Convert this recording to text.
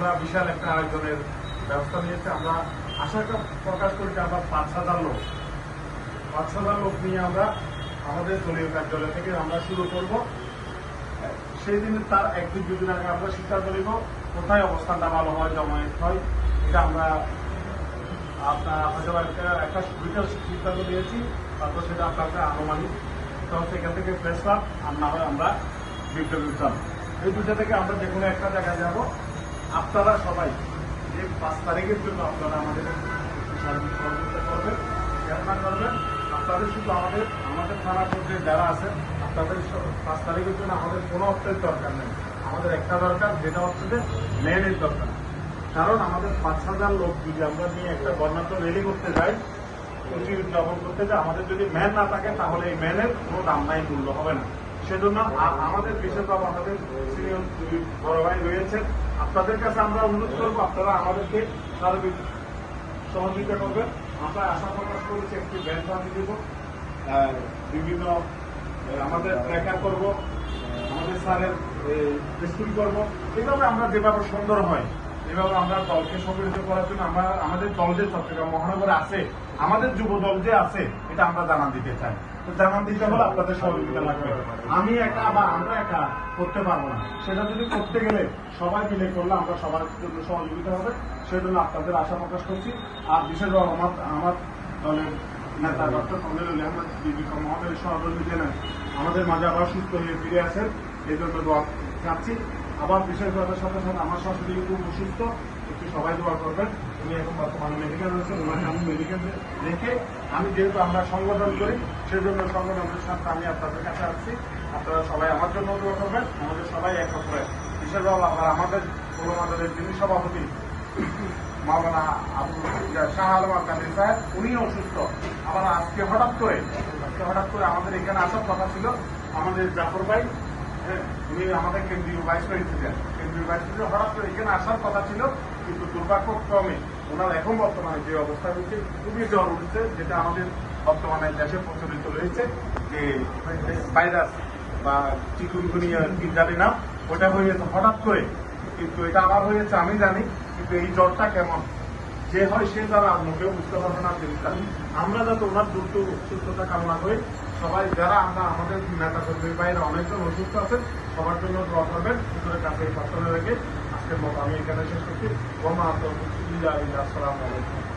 আমরা বিশাল একটা আয়োজনের ব্যবস্থা নিয়েছি। আমরা আশা প্রকাশ করি যে আমরা 5,000 লোক নিয়ে আমরা আমাদের দলীয় কার্যালয় থেকে আমরা শুরু করব। সেই দিনে তার 1-2 দিন আগে আমরা সিদ্ধান্ত নিব কোথায় অবস্থানটা ভালো হয়, জমায়েত হয়। এটা আমরা আপনার হয়তো একটা বিকাশ সিদ্ধান্ত নিয়েছি, তারপর সেটা আপনাকে আনুমানিক সেখান থেকে প্রেস ক্লাব আর না হয় আমরা বিপ্লবী উদ্যান, এই দুটো থেকে আমরা যে কোনো একটা জায়গায় যাব। আপনারা সবাই যে 5 তারিখের জন্য আপনারা আমাদের সহযোগিতা করবেন, চেষ্টা করবেন। আপনাদের শুধু আমাদের থানা পর্যায়ে যারা আছে, আপনাদের 5 তারিখের জন্য আমাদের কোনো অর্থের দরকার নেই। আমাদের একটা দরকার, যেটা হচ্ছে যে ম্যানের দরকার। কারণ আমাদের 5,000 লোক যদি আমরা নিয়ে একটা বর্ণাঢ্য রেলি করতে যাই, খুশি উদযাপন করতে যাই, আমাদের যদি ম্যান না থাকে তাহলে এই ম্যানের কোনো দাম নাই, মূল্য হবে না। সেজন্য আমাদের বিশেষভাবে আমাদের সিনিয়র বড় ভাই রয়েছেন, আপনাদের কাছে আমরা অনুরোধ করবো আপনারা আমাদেরকে সার্বিক সহযোগিতা করবেন। আমরা আশা প্রকাশ করেছি একটি ব্যান পার্টি দিব, বিভিন্ন আমাদের ট্র্যাকার করবো, আমাদের স্যারের স্কুল করবো। এইভাবে আমরা যেভাবে সুন্দর হয়, এভাবে আমরা দলকে সংগঠিত করার জন্য আমাদের দল যে চট্টগ্রাম মহানগরে আছে, আমাদের যুব দল যে আছে, এটা আমরা জানান দিতে চাই। তো জানান দিতে হলে আপনাদের সহযোগিতা লাগবে। আমি একা বা আমরা একা করতে পারবো না, সেটা যদি করতে গেলে সবাই মিলে করলে আমরা সবার জন্য সহযোগিতা হবে। সেজন্য আপনাদের আশা প্রকাশ করছি। আর বিশেষভাবে আমার দলের নেতা ডক্টর কমরুল আহমেদ মহাদের সহযোগী জেনে আমাদের মাঝে আবার সুস্থ হয়ে ফিরে আসেন, এই জন্য দোয়া চাচ্ছি। আবার বিশেষভাবে সাথে সাথে আমার শাশুড়ি খুব অসুস্থ, একটু সবাই দোয়া করবেন। উনি এখন বর্তমানে মেডিকেল রয়েছেন, ওনাকে আমি মেডিকেল রেখে আমি যেহেতু আমরা সংগঠন করি, সেই জন্য সংগঠনের সাথে আমি আপনাদের কাছে আসছি। আপনারা সবাই আমার জন্য দোয়া করবেন, আমাদের সবাই একত্রে। বিশেষভাবে আবার আমাদের পৌরমাদের যিনি সভাপতি মাওলানা শাহ আলম কাদের সাহেব, উনিও অসুস্থ। আবার আজকে হঠাৎ করে আমাদের এখানে আসার কথা ছিল আমাদের জাফর ভাই, উনি আমাদের কেন্দ্রীয় ভাইস প্রেসিডেন্ট, হঠাৎ করে এখানে আসার কথা ছিল, কিন্তু দুর্ভাগ্যক্রমে ওনার এখন বর্তমানে যে অবস্থা হচ্ছে, খুবই জ্বর উঠছে, যেটা আমাদের বর্তমানে দেশে প্রচলিত রয়েছে যে ভাইরাস বা চিকুনগুনিয়া কি জানি না, ওটা হয়েছে হঠাৎ করে। কিন্তু এটা আবার হয়েছে আমি জানি, কিন্তু এই জ্বরটা কেমন যে হয় সে তারা মুখেও বুঝতে পারবে না জিনিসটা। আমরা যাতে ওনার দ্রুত সুস্থতা কামনা করি। সবাই যারা আমাদের নেতা কর্মী বাইরে অনেকজন অসুস্থ আছেন, সবার জন্য দোয়া করবেন। সুতরাং কাছে এই প্রার্থনা রেখে আজকের মতো আমি এখানে শেষ করছি। আসসালামু আলাইকুম।